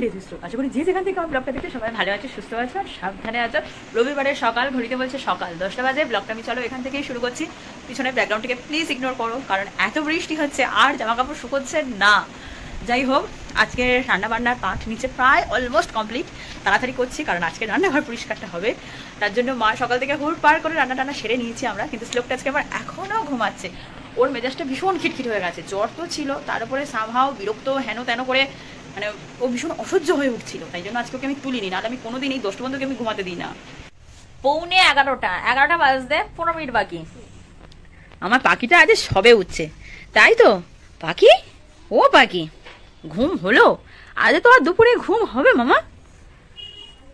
লেজিস্ট্রো। আশা করি যে যেখান থেকে আমার ব্লগটা দেখতে সবাই ভালো আছে, সুস্থ আছে আর সাবধানে আছো। রবিবারের সকাল, ঘড়িতে বলছে সকাল 10টা বাজে। ব্লগটা আমি চলো এখান থেকেই শুরু করছি। পিছনে ব্যাকগ্রাউন্ডটিকে প্লিজ ইগনোর করো, কারণ এত বৃষ্টি হচ্ছে আর জামা কাপড় শুকোচ্ছে না। যাই হোক, আজকে রান্নাবান্নার পাঠ নিচে প্রায় অলমোস্ট কমপ্লিট। তাড়াতাড়ি করছি কারণ আজকে রান্নাঘর পরিষ্কারটা হবে। তার জন্য মা সকাল থেকে হুড় পার করে রান্না টান্না সেরে নিয়েছি আমরা, কিন্তু শ্লোকটা আজকে আবার এখনও ঘুমাচ্ছে। ওর মেজাজটা ভীষণ খিটখিট হয়ে গেছে, জ্বর তো ছিল, তার উপরে সামহাও বিরক্ত হেন তেন করে, মানে ও ভীষণ অসহ্য হয়ে উঠছিল। তাই জন্য আজকে ওকে আমি তুলিনি, নাহলে আমি কোনোদিন এই 10টা বন্ধুকে আমি ঘুমাতে দিই না। 11:15 বাজতে 15 মিনিট বাকি। আমার পাখিটা আজ সবে উঠছে, তাই তো পাখি? ও পাখি, ঘুম হলো? আজ তো আর দুপুরে ঘুম হবে মামা?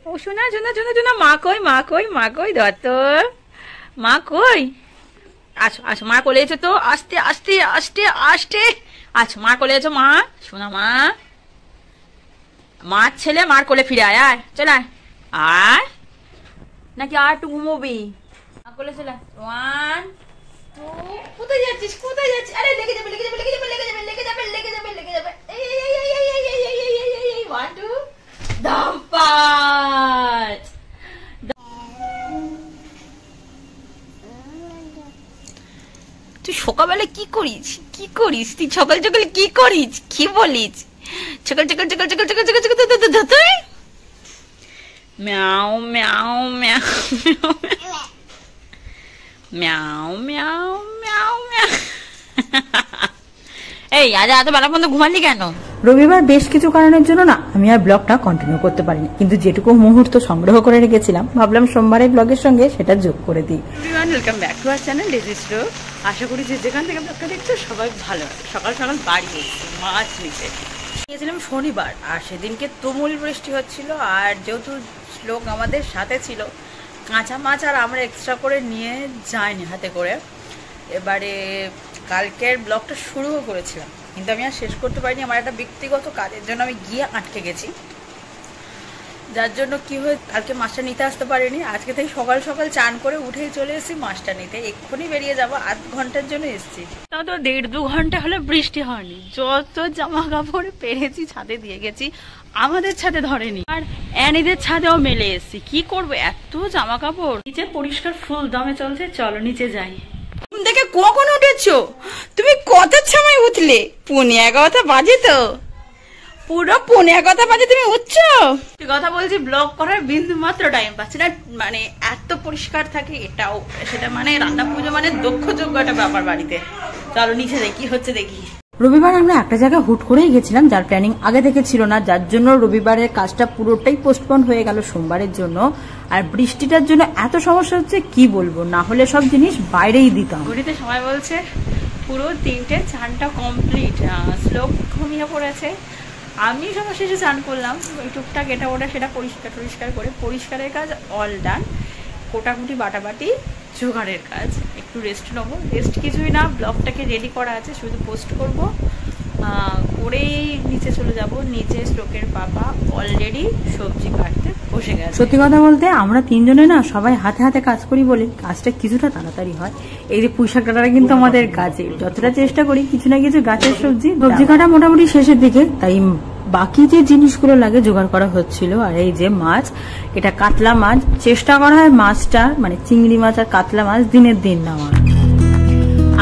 ও শোনা শোনা শোনা শোনা, মা কই মা কই মা কই, দত্ত মা কই? আসো আসো, মা কোলে এসো তো, আস্তে আস্তে আস্তে আস্তে। আচ্ছা মার কোলে এসো মা, শোনা মা। মার ছেলে মার কোলে ফিরে আয়, আয় চল আয়। আয় নাকি আর একটু ঘুমোবি? মা কোলে চলে 1 2। কোথায় যাচ্ছিস কোথায় যাচ্ছিস? আরে লেগে যাবে লেগে যাবে লেগে যাবে লেগে যাবে লেগে যাবে লেগে যাবে লেগে যাবে। এই 1 2 দাম্পাত। তুই সকালবেলা কি করিস? কি করিস তুই সকাল সকালে? কি করিস? কি বলিস? সকাল সকাল সকাল সকাল সকাল সকাল সকাল তুই ম্যাও ম্যাও ম্যাও ম্যাও ম্যাও ম্যাও ম্যাও। এই আজ এত বেলা পর্যন্ত ঘুমালি কেন? রবিবার বেশ কিছু কারণের জন্য না আমি আর ব্লগটা কন্টিনিউ করতে পারিনি, কিন্তু যেটুকু মুহূর্ত সংগ্রহ করে রেখেছিলাম ভাবলাম সোমবারের ব্লগের সঙ্গে সেটা যোগ করে দিই। Welcome back to our channel লেজিস্ট্রো। আশা করি যে যেখান থেকে ব্লগটা দেখছো সবাই ভালো আছে। সকাল সকাল বাড়ি এসেছি মাছ নিতে, গিয়েছিলাম শনিবার, আর সেদিনকে তুমুল বৃষ্টি হচ্ছিল। আর যেহেতু শ্লোক আমাদের সাথে ছিল, কাঁচা মাছ আর আমরা এক্সট্রা করে নিয়ে যাইনি হাতে করে। এবারে কালকের ব্লগটা শুরুও করেছিলাম, কিন্তু আমি আর শেষ করতে পারিনি। আমার একটা ব্যক্তিগত কাজের জন্য আমি গিয়ে আটকে গেছি, যার জন্য কি হয় কালকে মাছটা নিতে আসতে পারিনি। আজকে থেকে সকাল সকাল চান করে উঠেই চলে এসেছি মাছটা নিতে। এক্ষুনি বেরিয়ে যাবো, আধ ঘন্টার জন্য এসেছি। তাও তো 1.5-2 ঘন্টা হলে বৃষ্টি হয়নি। যত জামা কাপড় পেরেছি ছাদে দিয়ে গেছি, আমাদের ছাদে ধরেনি। আর অ্যানিদের ছাদেও মেলে এসেছি। কি করবো এত জামা কাপড়? নিচে পরিষ্কার ফুল দমে চলছে, চলো নিচে যাই। দেখে কখন উঠেছো তুমি? কটার সময় উঠলে? 11:15 বাজে তো, পুরো 11:15 বাজে তুমি উঠছো? কথা বলছি, ব্লগ করার বিন্দু মাত্র টাইম পাচ্ছি না। মানে এত পরিষ্কার থাকে এটাও সেটা, মানে রান্না পুজো মানে দক্ষযোগ্য একটা ব্যাপার বাড়িতে। চলো নিচে দেখি কি হচ্ছে দেখি। রবিবার আমরা একটা জায়গায় হুট করেই গেছিলাম, যার প্ল্যানিং আগে থেকে ছিল না, যার জন্য রবিবারের কাজটা পুরোটাই পোস্টপোন হয়ে গেল সোমবারের জন্য। আর বৃষ্টিটার জন্য এত সমস্যা হচ্ছে কি বলবো, না হলে সব জিনিস বাইরেই দিতাম। ঘড়িতে সময় বলছে পুরো 3টে, চানটা কমপ্লিট। শ্লোক ঘুমিয়ে পড়েছে, আমি সবার শেষে চান করলাম। ওই টুকটাক এটা ওটা সেটা পরিষ্কার করে, পরিষ্কারের কাজ অল ডান। কোটাকুটি বাটাবাটি জোগাড়ের কাজ, একটু রেস্ট নেবো। রেস্ট কিছুই না, ব্লগটাকে রেডি করা আছে, শুধু পোস্ট করব করেই নিচে চলে যাব। নিচে শ্লোকের বাবা অলরেডি সবজি কাটতে বসে গেছে। সত্যি কথা বলতে আমরা তিনজনে না সবাই হাতে হাতে কাজ করি বলে কাজটা কিছুটা তাড়াতাড়ি হয়। এই যে পুঁইশাক কাটাটা কিন্তু আমাদের কাজে, যতটা চেষ্টা করি কিছু না কিছু গাছের সবজি কাটা মোটামুটি শেষের দিকে, তাই বাকি যে জিনিসগুলো লাগে জোগাড় করা হচ্ছিল। আর এই যে মাছ, এটা কাতলা মাছ, চেষ্টা করা হয় মাছটা মানে চিংড়ি মাছ আর কাতলা মাছ দিনের দিন নেওয়ার।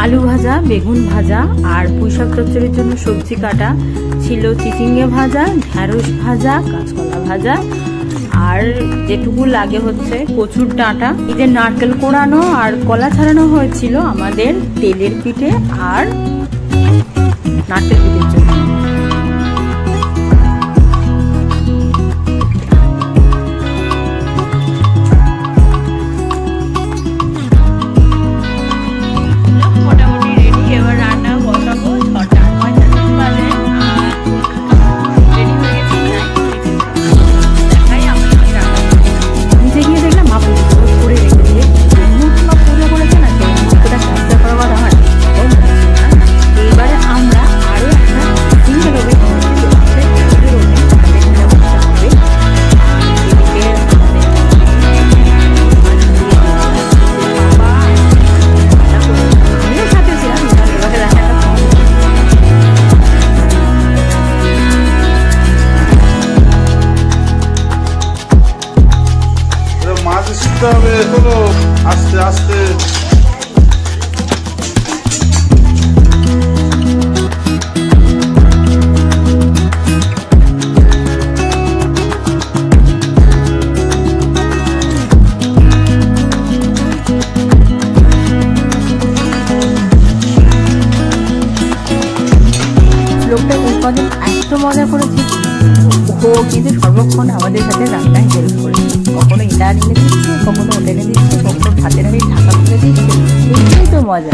আলু ভাজা, বেগুন ভাজা আর পুঁইশাক চচ্চড়ির জন্য সবজি কাটা ছিল, চিচিঙ্গে ভাজা, ঢেঁড়স ভাজা, কাঁচকলা ভাজা, আর যেটুকু লাগে হচ্ছে কচুর ডাঁটা। এই যে নারকেল কোড়ানো আর কলা ছাড়ানো হয়েছিল আমাদের তেলের পিঠে আর নারকেল পিঠের জন্য। এবারে আমরা আরো একটা আসতে হবে, হলো আস্তে আস্তে। লোকটা এই কদিন এত মজা করেছে, ও কিন্তু সর্বক্ষণ আমাদের সাথে রান্নায় হেল্প করেছে। কখনো এটা এনে দিচ্ছে, কখনো ওটা এনে দিচ্ছে, কখনো ভাতের হাঁড়ি ঢাকা খুলে দিচ্ছে। এটাই তো মজা।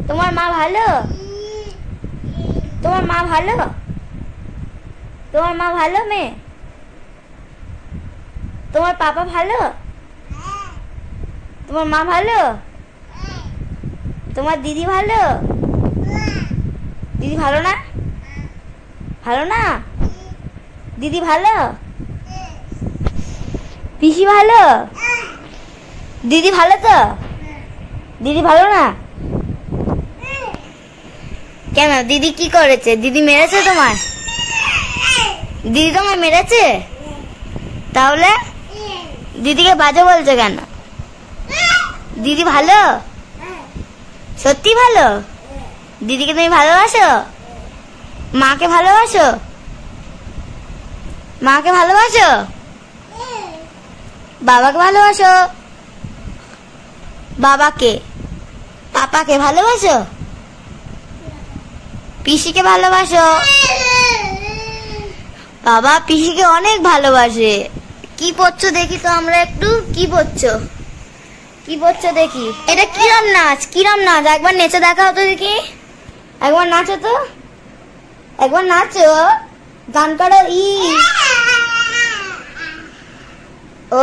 তোমার মা ভালো? তোমার মা ভালো? তোমার মা ভালো মেয়ে? তোমার পাপা ভালো? তোমার মা ভালো? তোমার দিদি ভালো? দিদি ভালো না? ভালো না? দিদি ভালো? পিসি ভালো? দিদি ভালো তো? দিদি ভালো না? কেন দিদি কি করেছে? দিদি মেরেছে তোমার? দিদি তোমায় মেরেছে? তাহলে দিদিকে বাজে বলছো কেন? দিদি ভালো? সত্যি ভালো? দিদিকে তুমি ভালোবাসো? মাকে ভালোবাসো? মাকে ভালোবাসো? বাবাকে ভালোবাসো? বাবাকে, পাপাকে ভালোবাসো? পিসিকে ভালোবাসো? বাবা পিসিকে অনেক ভালোবাসে। কি পড়ছো দেখি তো আমরা একটু। কি পড়ছো? কি পড়ছো দেখি। এটা কিরম নাচ? কিরম নাচ? একবার নেচে দেখাও তো দেখি। একবার নাচো তো, একবার নাচো, গান করো।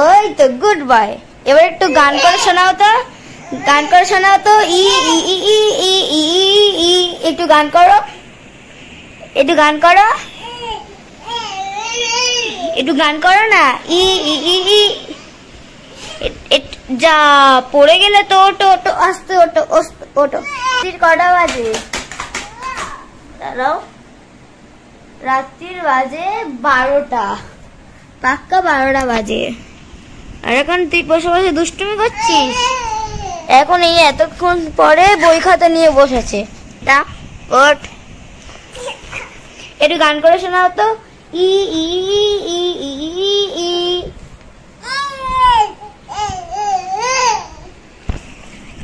ওই তো গুড বয়। এবার একটু গান করে শোনাও তো, গান করে শোনাও তো। একটু গান করো, একটু গান করো, একটু গান করো না। যা পড়ে গেলে তো। ওটো ওটো, আস্তে ওটো, ওটো। কটা বাজে? দাঁড়াও, রাত্রির বাজে 12টা, পাক্কা 12টা বাজে। আর এখন তুই বসে বসে দুষ্টুমি করছিস? এখন এই এতক্ষণ পরে বই খাতা নিয়ে বসেছে। তা ওঠ, একটু গান করে শোনাও তো। ই ই ই ই ই।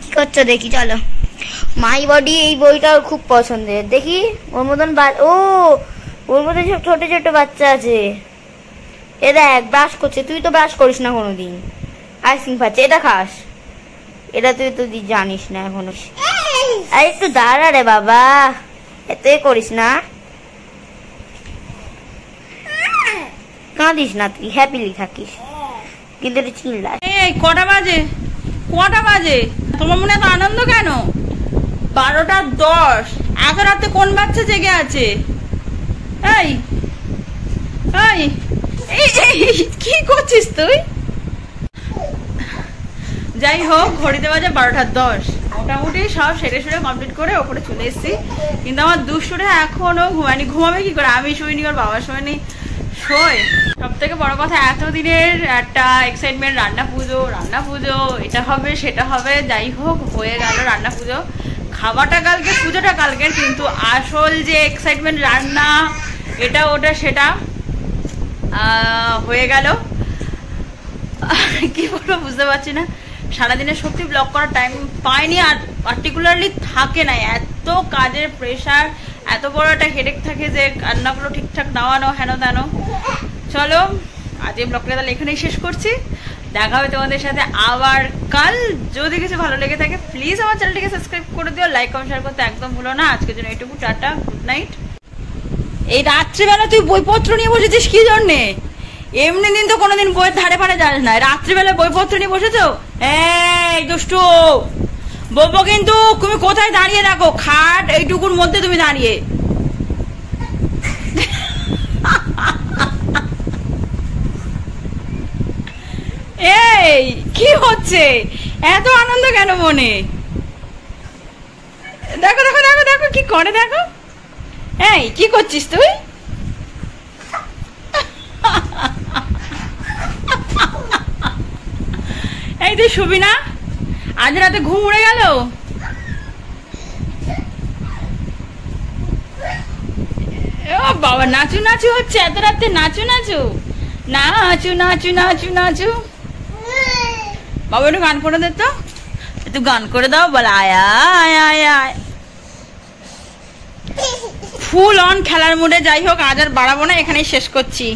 কি করছো দেখি? চলো। মাই বডি এই বইটা ওর খুব পছন্দের। দেখি ওর মতন ওর মতন সব ছোট ছোট বাচ্চা আছে। এ দেখ ব্রাশ করছে, তুই তো ব্রাশ করিস না কোনোদিন। আইসক্রিম খাচ্ছে, এটা খাস? এটা তুই তো জানিস না এখনো। আরে একটু দাঁড়া রে বাবা, এতই করিস না। কাঁদিস না, তুই হ্যাপিলি থাকিস, কিন্তু একটু চিল্লাস। এই কটা বাজে? কটা বাজে? তোমার মনে এত আনন্দ কেন? 12:10। এত রাতে কোন বাচ্চা জেগে আছে? এই এই কি করছিস তুই? যাই হোক, ঘড়িতে বাজে 12:10। মোটামুটি সব সেরে সুরে কমপ্লিট করে ওপরে চলে এসেছি, কিন্তু আমার দুষ্টুটা এখনো ঘুমায়নি। ঘুমাবে কি করে? আমি শুইনি, ওর বাবা শোয়নি। সব থেকে বড় কথা, এতদিনের একটা এক্সাইটমেন্ট, রান্না পুজো, এটা হবে সেটা হবে। যাই হোক, হয়ে গেল রান্না পুজো। খাওয়াটা কালকে, পুজোটা কালকে, কিন্তু আসল যে এক্সাইটমেন্ট, রান্না এটা ওটা সেটা হয়ে গেল। কি বলবো বুঝতে পারছি না। সারাদিনে সত্যি ব্লগ করার টাইম পাইনি, আর পার্টিকুলারলি থাকে না। এত কাজের প্রেশার, এত বড় একটা হেডেক থাকে যে রান্নাগুলো ঠিকঠাক নেওয়ানো, হেন তেন। চলো আজ এই ব্লগটা তাহলে এখানেই শেষ করছি। দেখা হবে তোমাদের সাথে আবার কাল। যদি কিছু ভালো লেগে থাকে প্লিজ আমার চ্যানেলটিকে সাবস্ক্রাইব করে দিও, লাইক কমেন্ট শেয়ার করতে একদম ভুলো না। আজকের জন্য এইটুকু, টাটা, গুড নাইট। এই রাত্রিবেলা তুই বইপত্র নিয়ে বসেছিস কি জন্যে? এমনি দিন তো কোনোদিন বইয়ের ধারে ফারে যাস না, রাত্রিবেলা বইপত্র নিয়ে বসেছো। এই দুষ্টু বলবো কিন্তু, তুমি কোথায় দাঁড়িয়ে রাখো, খাট এইটুকুর মধ্যে তুমি দাঁড়িয়ে। এই কি হচ্ছে, এত আনন্দ কেন মনে? দেখো দেখো দেখো দেখো কি করে, দেখো। এই কি করছিস তুই? এই তুই শুবি না? আজ রাতে ঘুম উড়ে গেল। ও বাবা, নাচু নাচু হচ্ছে এত রাতে, নাচু নাচু নাচু নাচু নাচু নাচু। বাবা একটু গান করে দে তো, একটু গান করে দাও, বল আয় আয় আয় আয়। ফুল অন খেলার মুডে। যাই হোক, আজ আর বাড়াবো না, এখানেই শেষ করছি।